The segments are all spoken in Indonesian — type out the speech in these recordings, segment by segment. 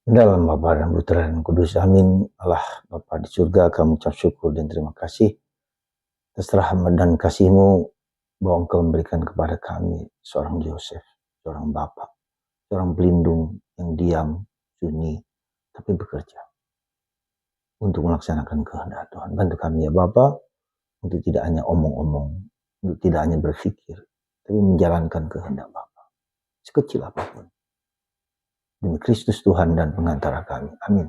Dalam Bapa dan Putra dan Kudus, amin. Allah Bapa di surga, kami ucap syukur dan terima kasih atas rahmat dan kasih-Mu bahwa Engkau memberikan kepada kami seorang Yosef, seorang Bapa, seorang pelindung yang diam, sunyi, tapi bekerja untuk melaksanakan kehendak Tuhan. Bantu kami ya Bapa, untuk tidak hanya omong-omong, untuk tidak hanya berpikir, tapi menjalankan kehendak Bapa, sekecil apapun. Demi Kristus Tuhan dan pengantara kami. Amin.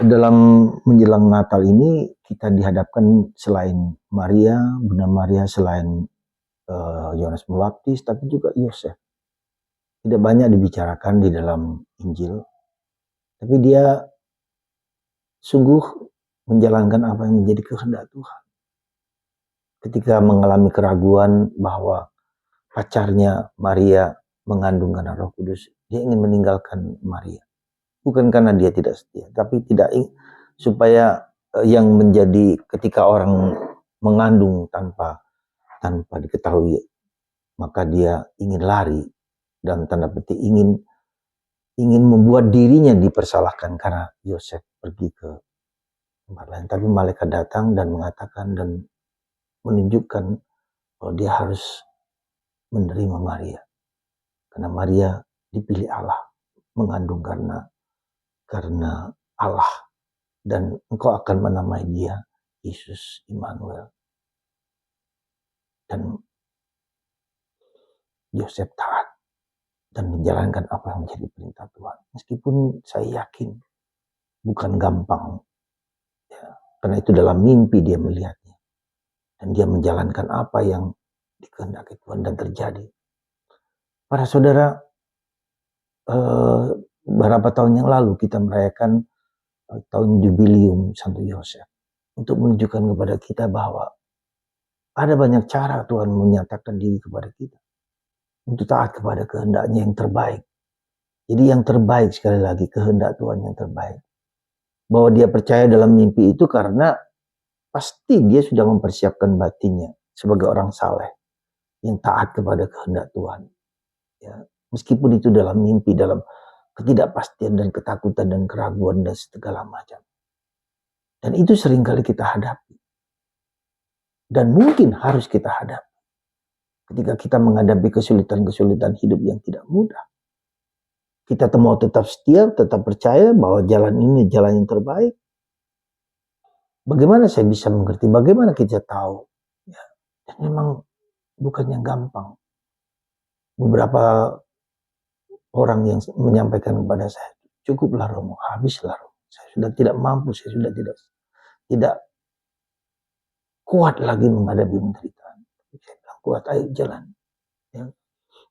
Dalam menjelang Natal ini kita dihadapkan selain Maria, Bunda Maria, selain Yohanes Pembaptis, tapi juga Yosef. Tidak banyak dibicarakan di dalam Injil, tapi dia sungguh menjalankan apa yang menjadi kehendak Tuhan. Ketika mengalami keraguan bahwa pacarnya Maria mengandung karena Roh Kudus, dia ingin meninggalkan Maria. Bukan karena dia tidak setia, tapi tidak supaya yang menjadi ketika orang mengandung tanpa diketahui, maka dia ingin lari dan tanda petik ingin membuat dirinya dipersalahkan karena Yosef pergi ke tempat lain. Tapi malaikat datang dan mengatakan dan menunjukkan bahwa dia harus menerima Maria, karena Maria dipilih Allah mengandung karena Allah, dan engkau akan menamai dia Yesus Immanuel. Dan Yosef taat dan menjalankan apa yang menjadi perintah Tuhan. Meskipun saya yakin bukan gampang, ya, karena itu dalam mimpi dia melihatnya dan dia menjalankan apa yang dikehendaki Tuhan dan terjadi. Para saudara, beberapa tahun yang lalu kita merayakan tahun jubilium Santo Yosef untuk menunjukkan kepada kita bahwa ada banyak cara Tuhan menyatakan diri kepada kita untuk taat kepada kehendaknya yang terbaik. Jadi yang terbaik, sekali lagi, kehendak Tuhan yang terbaik. Bahwa dia percaya dalam mimpi itu karena pasti dia sudah mempersiapkan batinnya sebagai orang saleh yang taat kepada kehendak Tuhan. Ya, meskipun itu dalam mimpi, dalam ketidakpastian dan ketakutan dan keraguan dan segala macam. Dan itu seringkali kita hadapi. Dan mungkin harus kita hadapi ketika kita menghadapi kesulitan-kesulitan hidup yang tidak mudah. Kita mau tetap setia, tetap percaya bahwa jalan ini jalan yang terbaik. Bagaimana saya bisa mengerti? Bagaimana kita tahu? Ya, dan memang bukan yang gampang. Beberapa orang yang menyampaikan kepada saya, cukuplah Romo, habislah Romo. Saya sudah tidak mampu, saya sudah tidak kuat lagi menghadapi penderitaan. Saya bilang, kuat, ayo jalan. Ya.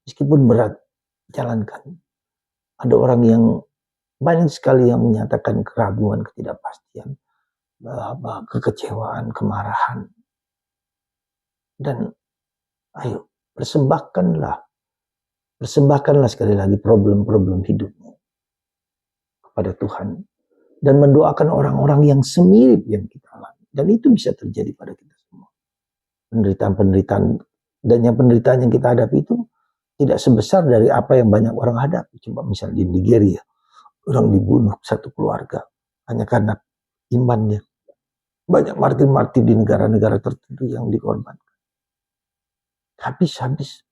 Meskipun berat, jalankan. Ada orang yang banyak sekali yang menyatakan keraguan, ketidakpastian, kekecewaan, kemarahan. Dan ayo, persembahkanlah sekali lagi problem-problem hidupmu kepada Tuhan. Dan mendoakan orang-orang yang semirip yang kita alami. Dan itu bisa terjadi pada kita semua. Penderitaan-penderitaan, dan yang penderitaan yang kita hadapi itu tidak sebesar dari apa yang banyak orang hadapi. Coba misalnya di Nigeria, orang dibunuh satu keluarga hanya karena imannya. Banyak martir-martir di negara-negara tertentu yang dikorbankan. Habis-habis.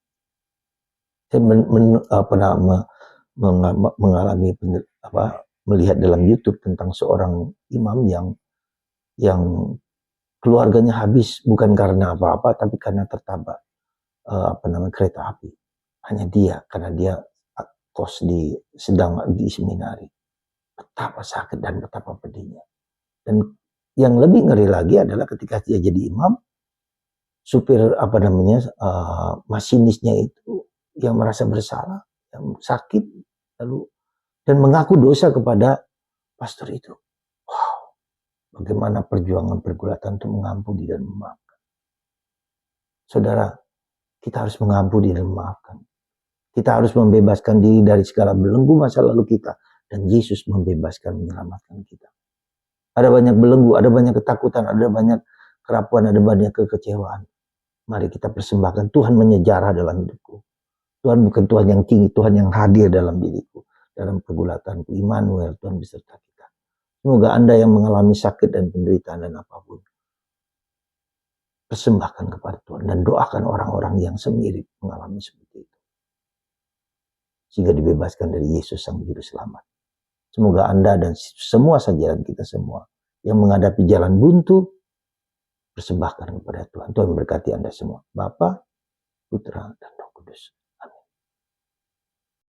Saya mengalami melihat dalam YouTube tentang seorang imam yang keluarganya habis bukan karena apa-apa, tapi karena tertabrak kereta api. Hanya dia, karena dia kos sedang di seminari. Betapa sakit dan betapa pedihnya. Dan yang lebih ngeri lagi adalah ketika dia jadi imam, supir masinisnya itu yang merasa bersalah, yang sakit, lalu dan mengaku dosa kepada pastor itu. Wow, bagaimana perjuangan pergulatan untuk mengampuni dan memaafkan. Saudara, kita harus mengampuni dan memaafkan. Kita harus membebaskan diri dari segala belenggu masa lalu kita, dan Yesus membebaskan, menyelamatkan kita. Ada banyak belenggu, ada banyak ketakutan, ada banyak kerapuan, ada banyak kekecewaan. Mari kita persembahkan. Tuhan menyejarah dalam hidupku. Tuhan bukan Tuhan yang tinggi, Tuhan yang hadir dalam diriku. dalam pergulatanku. Immanuel, Tuhan beserta kita. Semoga Anda yang mengalami sakit dan penderitaan dan apapun, persembahkan kepada Tuhan dan doakan orang-orang yang semirip mengalami seperti itu, sehingga dibebaskan dari Yesus Sang Juru Selamat. Semoga Anda dan semua sajaran kita semua yang menghadapi jalan buntu, persembahkan kepada Tuhan. Tuhan memberkati Anda semua. Bapa, Putra, dan Roh Kudus.